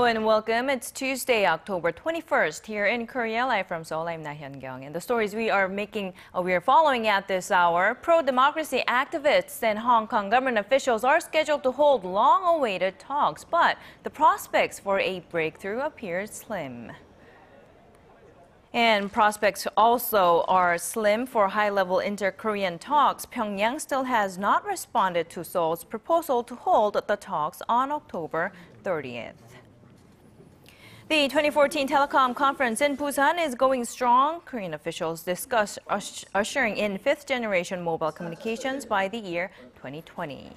and welcome. It's Tuesday, October 21st here in Korea. Live from Seoul, I'm Laah Hyun-kyung. And the stories we are following at this hour. Pro-democracy activists and Hong Kong government officials are scheduled to hold long-awaited talks, but the prospects for a breakthrough appear slim. And prospects also are slim for high-level inter-Korean talks. Pyongyang still has not responded to Seoul's proposal to hold the talks on October 30th. The 2014 telecom conference in Busan is going strong. Korean officials discuss ushering in fifth-generation mobile communications by the year 2020.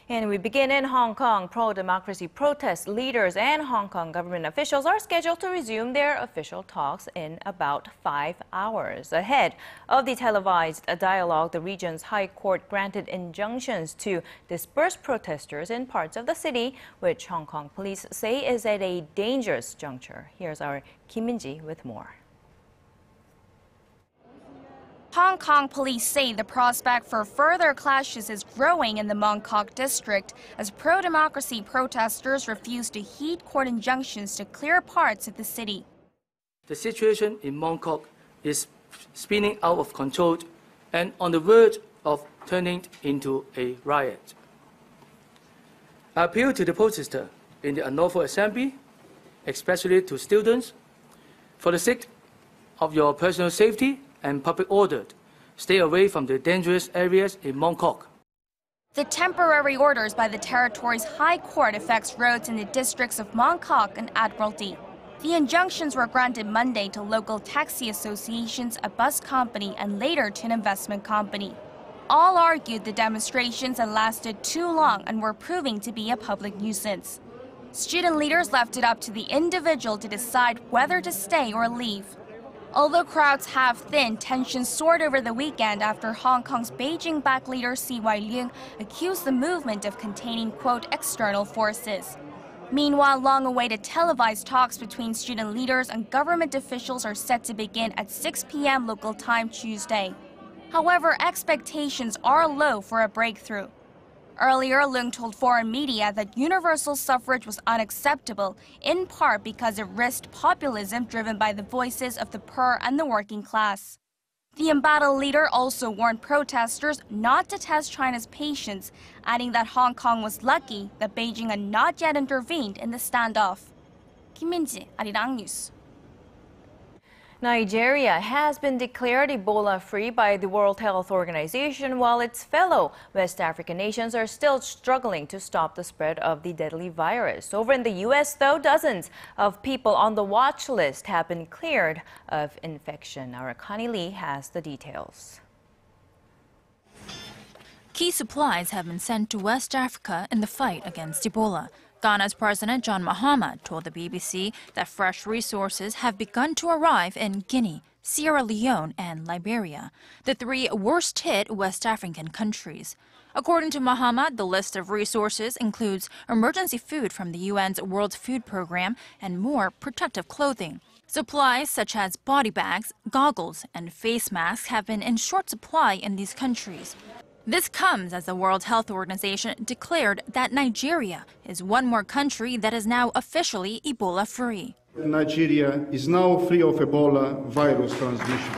And we begin in Hong Kong. Pro-democracy protest leaders and Hong Kong government officials are scheduled to resume their official talks in about 5 hours. Ahead of the televised dialogue, the region's high court granted injunctions to disperse protesters in parts of the city, which Hong Kong police say is at a dangerous juncture. Here's our Kim Min-ji with more. Hong Kong police say the prospect for further clashes is growing in the Mong Kok district as pro-democracy protesters refuse to heed court injunctions to clear parts of the city. The situation in Mong Kok is spinning out of control and on the verge of turning into a riot. I appeal to the protesters in the unlawful assembly, especially to students, for the sake of your personal safety and public order, stay away from the dangerous areas in Mong Kok. The temporary orders by the territory's high court affects roads in the districts of Mong Kok and Admiralty. The injunctions were granted Monday to local taxi associations, a bus company, and later to an investment company. All argued the demonstrations had lasted too long and were proving to be a public nuisance. Student leaders left it up to the individual to decide whether to stay or leave. Although crowds have thinned, tensions soared over the weekend after Hong Kong's Beijing-backed leader C.Y. Leung accused the movement of containing, quote, external forces. Meanwhile, long-awaited televised talks between student leaders and government officials are set to begin at 6 p.m. local time Tuesday. However, expectations are low for a breakthrough. Earlier, Leung told foreign media that universal suffrage was unacceptable, in part because it risked populism driven by the voices of the poor and the working class. The embattled leader also warned protesters not to test China's patience, adding that Hong Kong was lucky that Beijing had not yet intervened in the standoff. Kim Min-ji, ARIRANG News. Nigeria has been declared Ebola-free by the World Health Organization, while its fellow West African nations are still struggling to stop the spread of the deadly virus. Over in the U.S., though, dozens of people on the watch list have been cleared of infection. Our Connie Lee has the details. Key supplies have been sent to West Africa in the fight against Ebola. Ghana's President John Mahama told the BBC that fresh resources have begun to arrive in Guinea, Sierra Leone, and Liberia, the three worst-hit West African countries. According to Mahama, the list of resources includes emergency food from the UN's World Food Program and more protective clothing. Supplies such as body bags, goggles, and face masks have been in short supply in these countries. This comes as the World Health Organization declared that Nigeria is one more country that is now officially Ebola-free. Nigeria is now free of Ebola virus transmission.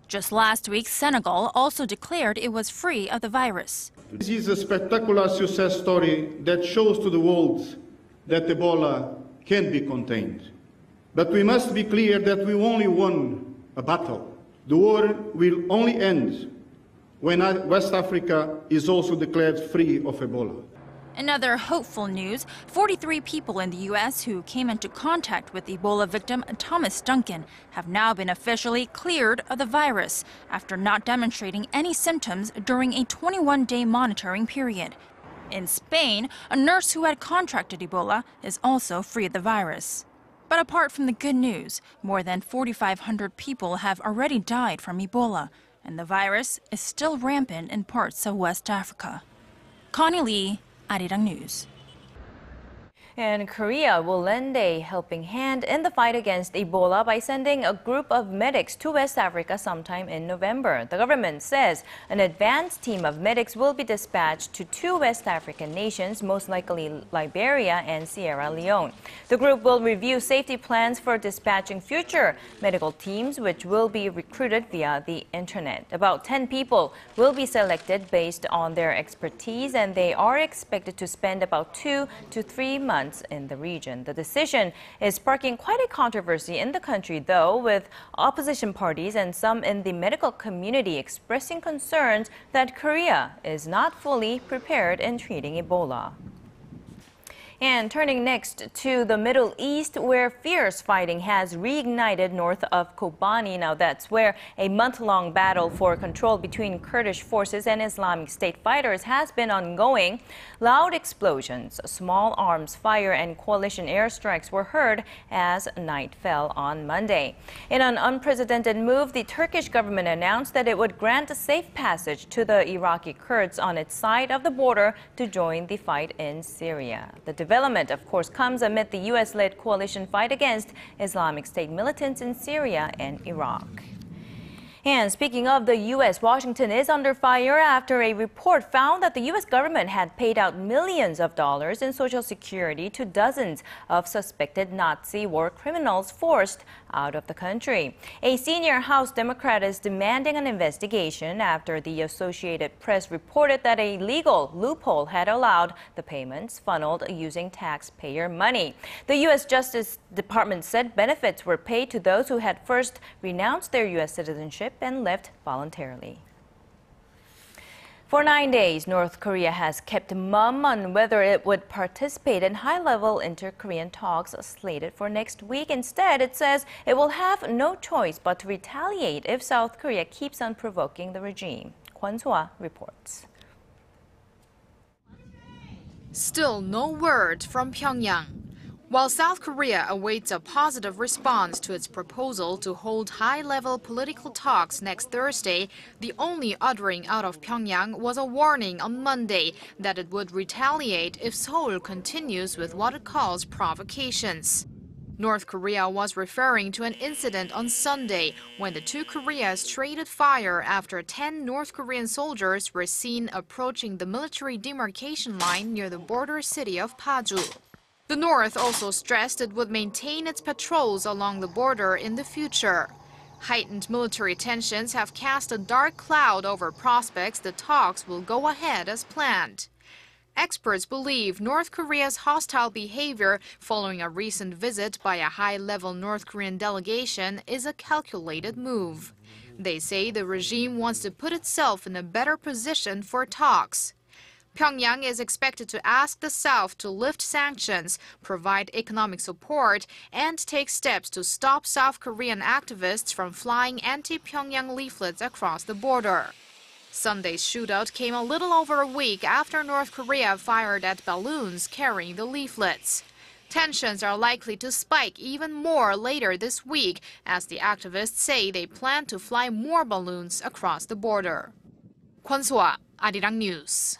Just last week, Senegal also declared it was free of the virus. This is a spectacular success story that shows to the world that Ebola can be contained. But we must be clear that we only won a battle. The war will only end when West Africa is also declared free of Ebola. In other hopeful news, 43 people in the U.S. who came into contact with Ebola victim Thomas Duncan have now been officially cleared of the virus after not demonstrating any symptoms during a 21-day monitoring period. In Spain, a nurse who had contracted Ebola is also free of the virus. But apart from the good news, more than 4,500 people have already died from Ebola, and the virus is still rampant in parts of West Africa. Connie Lee, ARIRANG News. And Korea will lend a helping hand in the fight against Ebola by sending a group of medics to West Africa sometime in November. The government says an advanced team of medics will be dispatched to 2 West African nations, most likely Liberia and Sierra Leone. The group will review safety plans for dispatching future medical teams, which will be recruited via the internet. About 10 people will be selected based on their expertise, and they are expected to spend about 2 to 3 months in the region. The decision is sparking quite a controversy in the country, though, with opposition parties and some in the medical community expressing concerns that Korea is not fully prepared in treating Ebola. And turning next to the Middle East, where fierce fighting has reignited north of Kobani. Now that's where a month-long battle for control between Kurdish forces and Islamic State fighters has been ongoing. Loud explosions, small arms fire, and coalition airstrikes were heard as night fell on Monday. In an unprecedented move, the Turkish government announced that it would grant a safe passage to the Iraqi Kurds on its side of the border to join the fight in Syria. The development, of course, comes amid the U.S.-led coalition fight against Islamic State militants in Syria and Iraq. And speaking of the U.S., Washington is under fire after a report found that the U.S. government had paid out millions of dollars in Social Security to dozens of suspected Nazi war criminals forced out of the country. A senior House Democrat is demanding an investigation after the Associated Press reported that a legal loophole had allowed the payments funneled using taxpayer money. The U.S. Justice Department said benefits were paid to those who had first renounced their U.S. citizenship and left voluntarily. For 9 days, North Korea has kept mum on whether it would participate in high-level inter-Korean talks slated for next week. Instead, it says it will have no choice but to retaliate if South Korea keeps on provoking the regime. Kwon So-ah reports. Still no word from Pyongyang. While South Korea awaits a positive response to its proposal to hold high-level political talks next Thursday, the only uttering out of Pyongyang was a warning on Monday that it would retaliate if Seoul continues with what it calls provocations. North Korea was referring to an incident on Sunday when the two Koreas traded fire after 10 North Korean soldiers were seen approaching the military demarcation line near the border city of Paju. The North also stressed it would maintain its patrols along the border in the future. Heightened military tensions have cast a dark cloud over prospects the talks will go ahead as planned. Experts believe North Korea's hostile behavior following a recent visit by a high-level North Korean delegation is a calculated move. They say the regime wants to put itself in a better position for talks. Pyongyang is expected to ask the South to lift sanctions, provide economic support, and take steps to stop South Korean activists from flying anti-Pyongyang leaflets across the border. Sunday's shootout came a little over a week after North Korea fired at balloons carrying the leaflets. Tensions are likely to spike even more later this week as the activists say they plan to fly more balloons across the border. Kwon So-ah, ARIRANG News.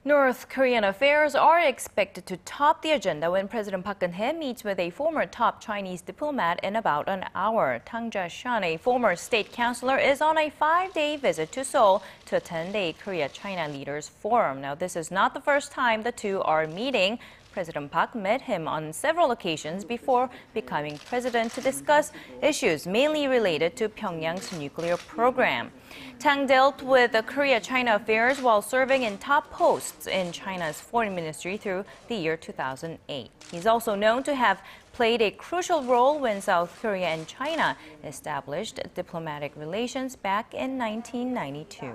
North Korean affairs are expected to top the agenda when President Park Geunhye meets with a former top Chinese diplomat in about an hour. Kang Ja-shan, a former state councilor, is on a 5-day visit to Seoul to attend a Korea-China Leaders Forum. Now, this is not the first time the two are meeting. President Park met him on several occasions before becoming president to discuss issues mainly related to Pyongyang's nuclear program. Tang dealt with Korea-China affairs while serving in top posts in China's foreign ministry through the year 2008. He's also known to have played a crucial role when South Korea and China established diplomatic relations back in 1992.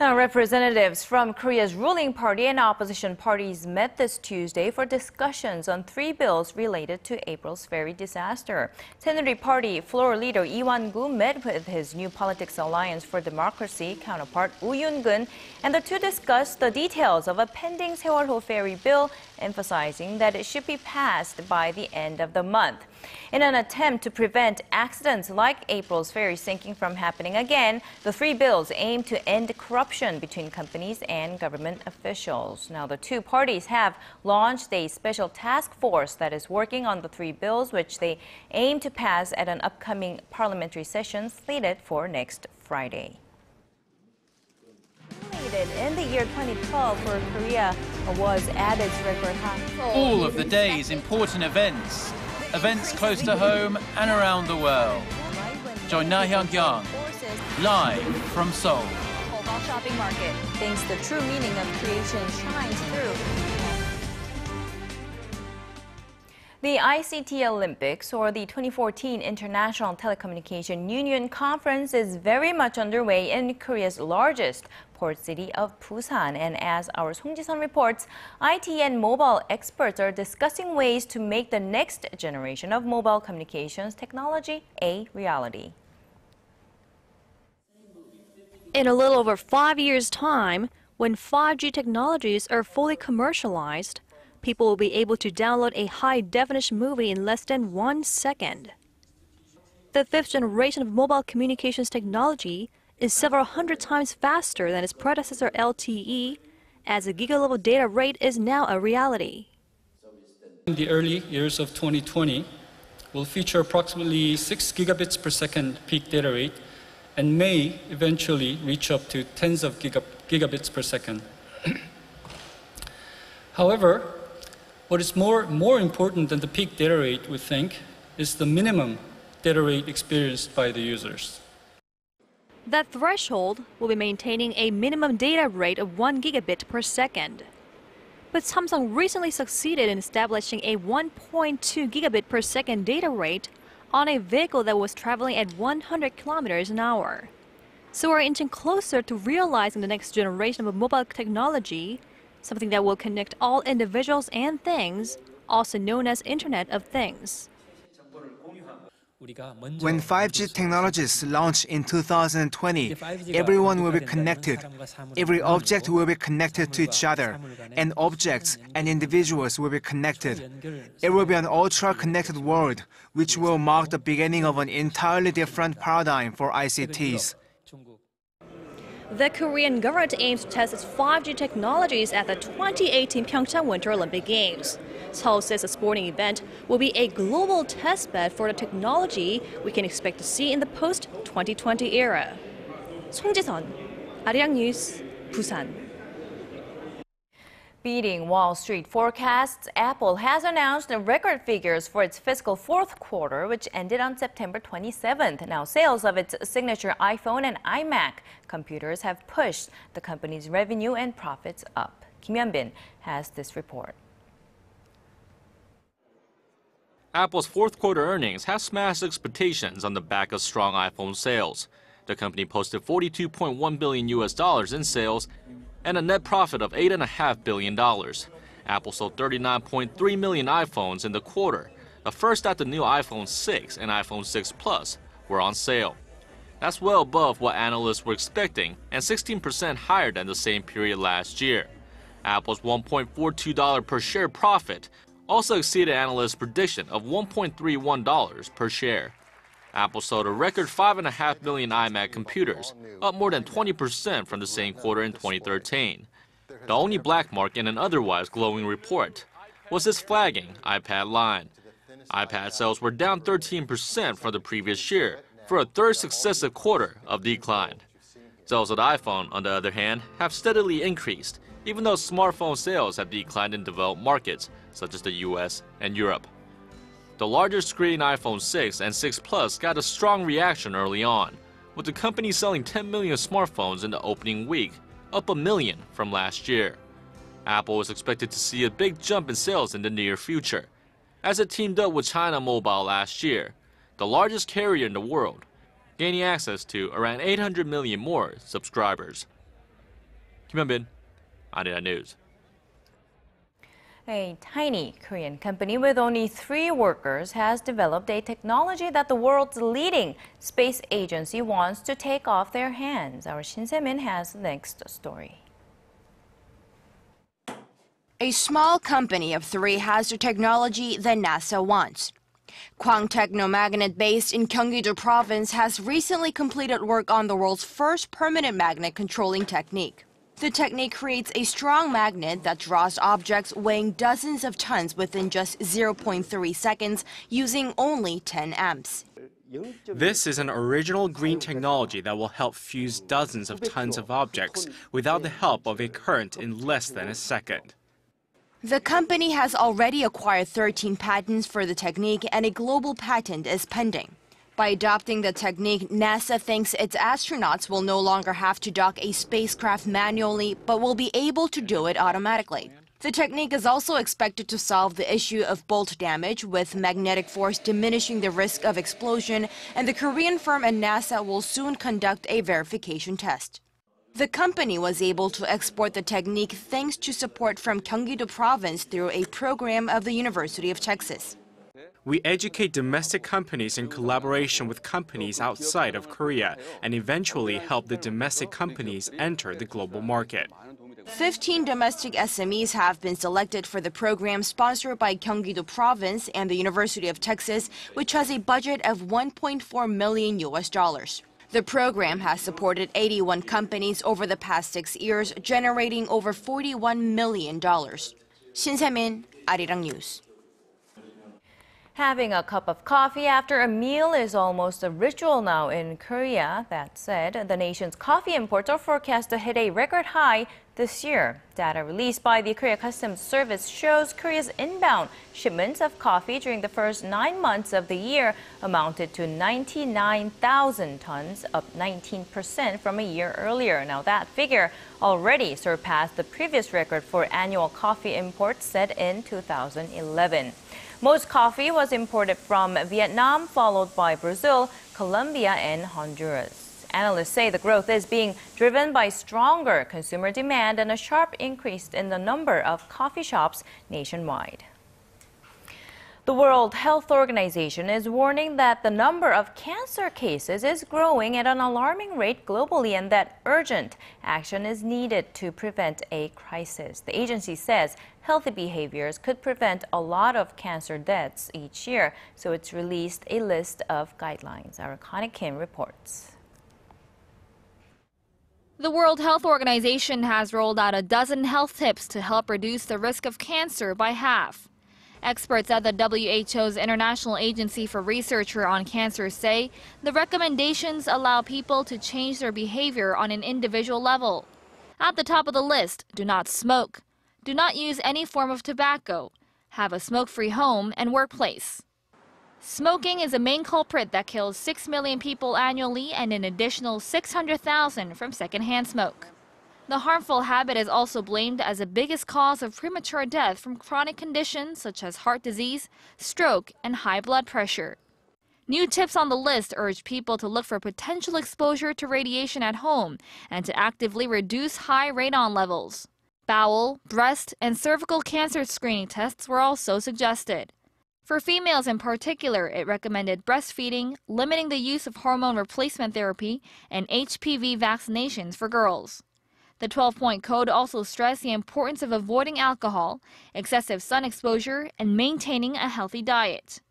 Now, representatives from Korea's ruling party and opposition parties met this Tuesday for discussions on 3 bills related to April's ferry disaster. Saenuri Party floor leader Lee Wan-gu met with his New Politics Alliance for Democracy counterpart Woo Yoon-gun, and the two discussed the details of a pending Seoul ferry bill emphasizing that it should be passed by the end of the month. In an attempt to prevent accidents like April's ferry sinking from happening again, the three bills aim to end corruption between companies and government officials. Now, the two parties have launched a special task force that is working on the three bills, which they aim to pass at an upcoming parliamentary session slated for next Friday. In the year 2012, where Korea was at its record high. All of the day's important events close to home and around the world. Join Laah Hyun-kyung live from Seoul. Shopping market thinks the true meaning of creation shines through. The ICT Olympics, or the 2014 International Telecommunication Union Conference, is very much underway in Korea's largest port city of Busan. And as our Song Ji-sun reports, IT and mobile experts are discussing ways to make the next generation of mobile communications technology a reality. In a little over 5 years' time, when 5G technologies are fully commercialized, people will be able to download a high-definition movie in less than 1 second. The fifth generation of mobile communications technology is several hundred times faster than its predecessor LTE, as the giga-level data rate is now a reality. In the early years of 2020, will feature approximately 6 gigabits per second peak data rate and may eventually reach up to tens of gigabits per second. However, what is more important than the peak data rate, we think, is the minimum data rate experienced by the users. That threshold will be maintaining a minimum data rate of 1 gigabit per second. But Samsung recently succeeded in establishing a 1.2 gigabit per second data rate on a vehicle that was traveling at 100 kilometers an hour. So we're inching closer to realizing the next generation of mobile technology, something that will connect all individuals and things, also known as Internet of Things. When 5G technologies launch in 2020, everyone will be connected. Every object will be connected to each other, and objects and individuals will be connected. It will be an ultra-connected world, which will mark the beginning of an entirely different paradigm for ICTs. The Korean government aims to test its 5G technologies at the 2018 Pyeongchang Winter Olympic Games. Seoul says the sporting event will be a global testbed for the technology we can expect to see in the post-2020 era. Song Ji-sun, ARIRANG News, Busan. Beating Wall Street forecasts, Apple has announced the record figures for its fiscal fourth quarter, which ended on September 27th. Now, sales of its signature iPhone and iMac computers have pushed the company's revenue and profits up. Kim Hyun-bin has this report. Apple's fourth quarter earnings have smashed expectations on the back of strong iPhone sales. The company posted $42.1 billion in sales and a net profit of $8.5 billion. Apple sold 39.3 million iPhones in the quarter, the first that the new iPhone 6 and iPhone 6 Plus were on sale. That's well above what analysts were expecting and 16% higher than the same period last year. Apple's $1.42 per share profit also exceeded analysts' prediction of $1.31 per share. Apple sold a record 5.5 million iMac computers, up more than 20% from the same quarter in 2013. The only black mark in an otherwise glowing report was its flagging iPad line. iPad sales were down 13% from the previous year for a third successive quarter of decline. Sales of the iPhone, on the other hand, have steadily increased, even though smartphone sales have declined in developed markets such as the US and Europe. The larger screen iPhone 6 and 6 Plus got a strong reaction early on, with the company selling 10 million smartphones in the opening week, up 1 million from last year. Apple is expected to see a big jump in sales in the near future, as it teamed up with China Mobile last year, the largest carrier in the world, gaining access to around 800 million more subscribers. Kim Hyun-bin, ARIRANG News. A tiny Korean company with only 3 workers has developed a technology that the world's leading space agency wants to take off their hands. Our Shin Se-min has the next story. A small company of 3 has the technology that NASA wants. Kwang Technomagnet, based in Gyeonggi-do Province, has recently completed work on the world's first permanent magnet controlling technique. The technique creates a strong magnet that draws objects weighing dozens of tons within just 0.3 seconds using only 10 amps. This is an original green technology that will help fuse dozens of tons of objects without the help of a current in less than a second. The company has already acquired 13 patents for the technique, and a global patent is pending. By adopting the technique, NASA thinks its astronauts will no longer have to dock a spacecraft manually, but will be able to do it automatically. The technique is also expected to solve the issue of bolt damage, with magnetic force diminishing the risk of explosion, and the Korean firm and NASA will soon conduct a verification test. The company was able to export the technique thanks to support from Gyeonggi-do Province through a program of the University of Texas. We educate domestic companies in collaboration with companies outside of Korea and eventually help the domestic companies enter the global market. 15 domestic SMEs have been selected for the program sponsored by Gyeonggi-do Province and the University of Texas, which has a budget of $1.4 million. The program has supported 81 companies over the past 6 years, generating over $41 million. Shin Se-min, ARIRANG News. Having a cup of coffee after a meal is almost a ritual now in Korea. That said, the nation's coffee imports are forecast to hit a record high this year. Data released by the Korea Customs Service shows Korea's inbound shipments of coffee during the first 9 months of the year amounted to 99,000 tons, up 19% from a year earlier. Now, that figure already surpassed the previous record for annual coffee imports set in 2011. Most coffee was imported from Vietnam, followed by Brazil, Colombia, and Honduras. Analysts say the growth is being driven by stronger consumer demand and a sharp increase in the number of coffee shops nationwide. The World Health Organization is warning that the number of cancer cases is growing at an alarming rate globally and that urgent action is needed to prevent a crisis. The agency says healthy behaviors could prevent a lot of cancer deaths each year, so it's released a list of guidelines. Our Connie Kim reports. The World Health Organization has rolled out a dozen health tips to help reduce the risk of cancer by half. Experts at the WHO's International Agency for Research on Cancer say the recommendations allow people to change their behavior on an individual level. At the top of the list, do not smoke, do not use any form of tobacco, have a smoke-free home and workplace. Smoking is a main culprit that kills 6 million people annually and an additional 600,000 from secondhand smoke. The harmful habit is also blamed as the biggest cause of premature death from chronic conditions such as heart disease, stroke, and high blood pressure. New tips on the list urge people to look for potential exposure to radiation at home and to actively reduce high radon levels. Bowel, breast, and cervical cancer screening tests were also suggested. For females in particular, it recommended breastfeeding, limiting the use of hormone replacement therapy, and HPV vaccinations for girls. The 12-point code also stressed the importance of avoiding alcohol, excessive sun exposure, and maintaining a healthy diet.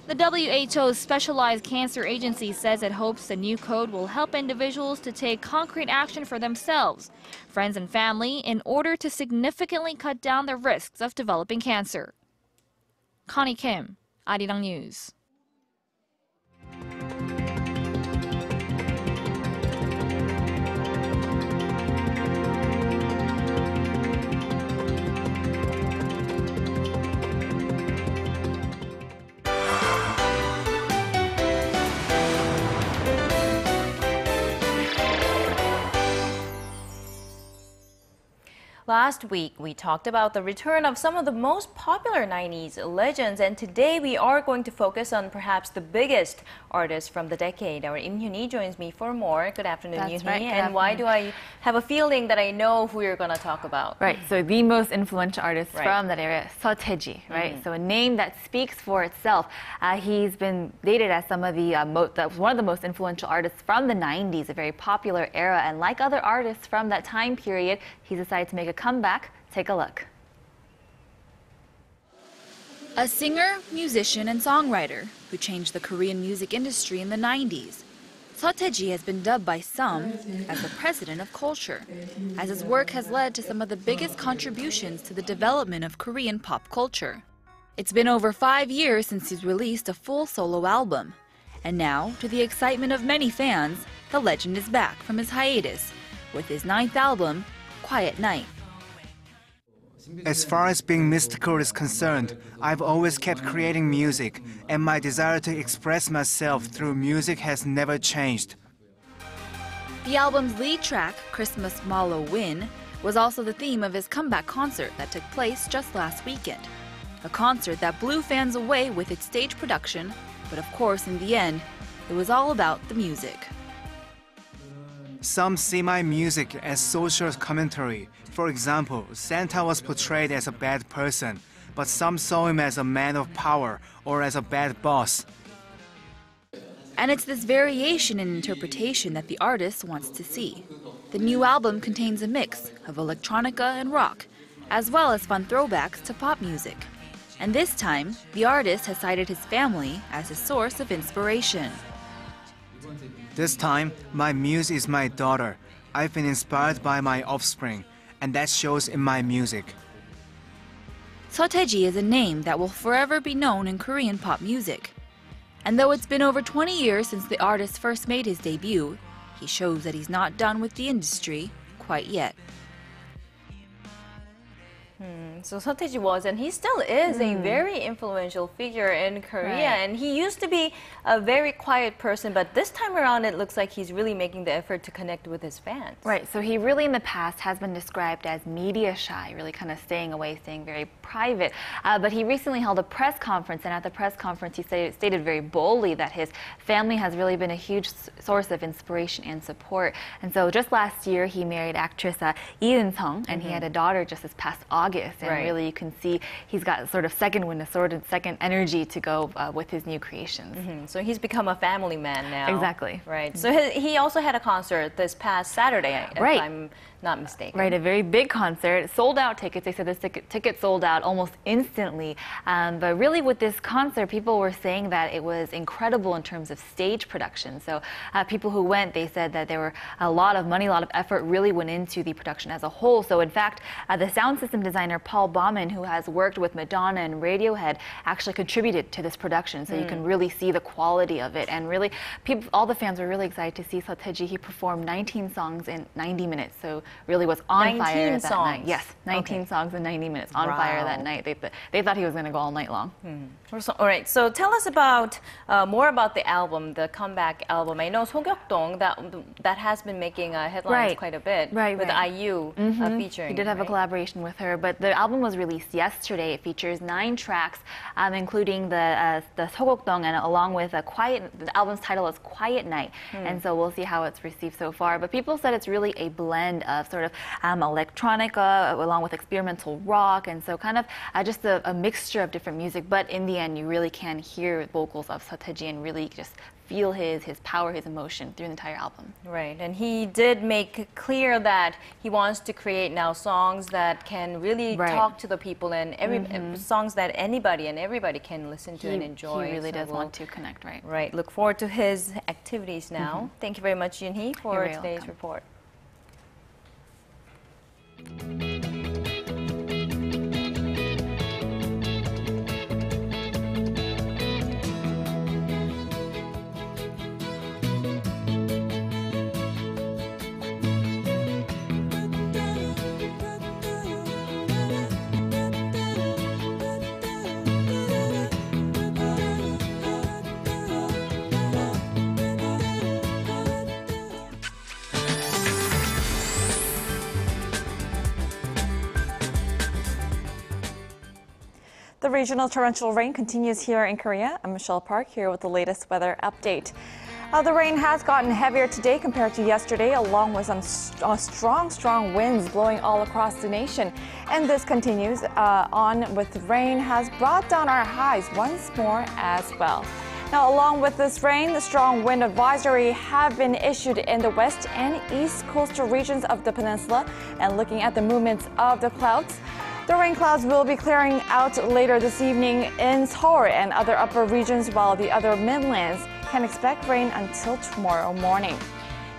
The WHO's Specialized Cancer Agency says it hopes the new code will help individuals to take concrete action for themselves, friends and family in order to significantly cut down the risks of developing cancer. Connie Kim, ARIRANG News. Last week, we talked about the return of some of the most popular 90s legends, and today we are going to focus on perhaps the biggest artists from the decade. Our Im Hyun-hee joins me for more. Good afternoon, That's Hyun-hee. right. And why do I have a feeling that I know who you're going to talk about? Right, so the most influential artist Right. from that era, Seo Tae-ji, right? So a name that speaks for itself. He's been dated as some of the one of the most influential artists from the 90s, a very popular era. And like other artists from that time period, he's decided to make a comeback. Take a look. A singer, musician, and songwriter who changed the Korean music industry in the 90s, Seo Tae-ji has been dubbed by some as the president of culture, as his work has led to some of the biggest contributions to the development of Korean pop culture. It's been over 5 years since he's released a full solo album, and now, to the excitement of many fans, the legend is back from his hiatus with his 9th album, Quiet Night. As far as being mystical is concerned, I've always kept creating music, and my desire to express myself through music has never changed. The album's lead track, Christmas Malo Win, was also the theme of his comeback concert that took place just last weekend. A concert that blew fans away with its stage production, but of course, in the end, it was all about the music. Some see my music as social commentary. For example, Santa was portrayed as a bad person, but some saw him as a man of power or as a bad boss. And it's this variation in interpretation that the artist wants to see. The new album contains a mix of electronica and rock, as well as fun throwbacks to pop music. And this time, the artist has cited his family as a source of inspiration. This time, my muse is my daughter. I've been inspired by my offspring, and that shows in my music. Seo Tae-ji is a name that will forever be known in Korean pop music. And though it's been over 20 years since the artist first made his debut, he shows that he's not done with the industry quite yet. So Seo Tae-ji was, and he still is, a very influential figure in Korea. And he used to be a very quiet person, but this time around it looks like he's really making the effort to connect with his fans. Right, so he really in the past has been described as media shy, really kind of staying away, staying very private. But he recently held a press conference, and at the press conference he stated very boldly that his family has really been a huge source of inspiration and support. And so just last year he married actress Lee Eun-sung, and he had a daughter just this past August. And really you can see he's got sort of second wind, a sort of second energy to go with his new creations. So he's become a family man now. Exactly. Right. So he also had a concert this past Saturday, if I'm not mistaken. Right, a very big concert, sold out tickets. They said this ticket sold out almost instantly. But really with this concert, people were saying that it was incredible in terms of stage production. So people who went, they said that there were a lot of money, a lot of effort really went into the production as a whole. So in fact, the sound system designer Paul Baumann, who has worked with Madonna and Radiohead, actually contributed to this production. So you can really see the quality of it. And really, all the fans were really excited to see Seo Tae-ji. He performed 19 songs in 90 minutes. So really was on fire that night. Yes, 19 songs in 90 minutes, on fire that night. They thought he was going to go all night long. All right, so tell us about more about the album, the comeback album. I know Sogyokdong, that has been making headlines quite a bit with IU featuring. He did have a collaboration with her, but the album was released yesterday. It features 9 tracks, including the Sogyokdong, and along with the album's title is Quiet Night. And so we'll see how it's received so far. But people said it's really a blend of sort of electronica along with experimental rock, and so kind of just a mixture of different music. But in the end, you really can hear vocals of Seo Tae-ji and really just feel his power, his emotion through the entire album. Right, and he did make clear that he wants to create now songs that can really talk to the people, and songs that anybody and everybody can listen to and enjoy. He really does want to connect, right? Right, look forward to his activities now. Thank you very much, Yoon-hee, for today's report. The regional torrential rain continues here in Korea. I'm Michelle Park here with the latest weather update. The rain has gotten heavier today compared to yesterday, along with some strong winds blowing all across the nation. And this continues on with rain has brought down our highs once more as well. Now, along with this rain, the strong wind advisory have been issued in the west and east coastal regions of the peninsula. And looking at the movements of the clouds, The rain clouds will be clearing out later this evening in Seoul and other upper regions, while the other midlands can expect rain until tomorrow morning.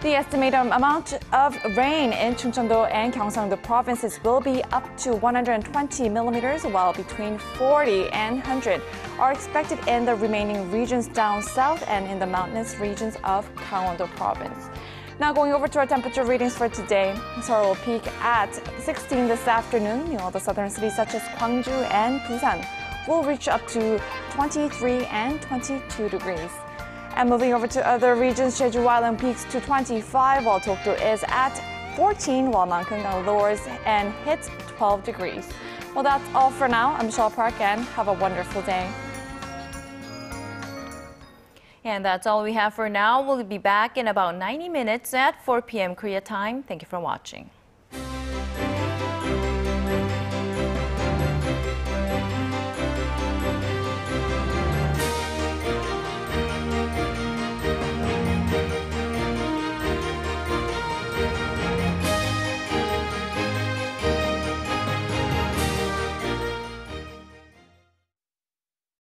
The estimated amount of rain in Chungcheong-do and Gyeongsang-do provinces will be up to 120 millimeters, while between 40 and 100 are expected in the remaining regions down south and in the mountainous regions of Gangwon-do province. Now going over to our temperature readings for today. Seoul will peak at 16 this afternoon. Meanwhile, the southern cities such as Gwangju and Busan will reach up to 23 and 22 degrees. And moving over to other regions, Jeju Island peaks to 25, while Dokdo is at 14, while Mankyung lowers and hits 12 degrees. Well, that's all for now. I'm Michelle Park, and have a wonderful day. And that's all we have for now. We'll be back in about 90 minutes at 4 p.m. Korea time. Thank you for watching.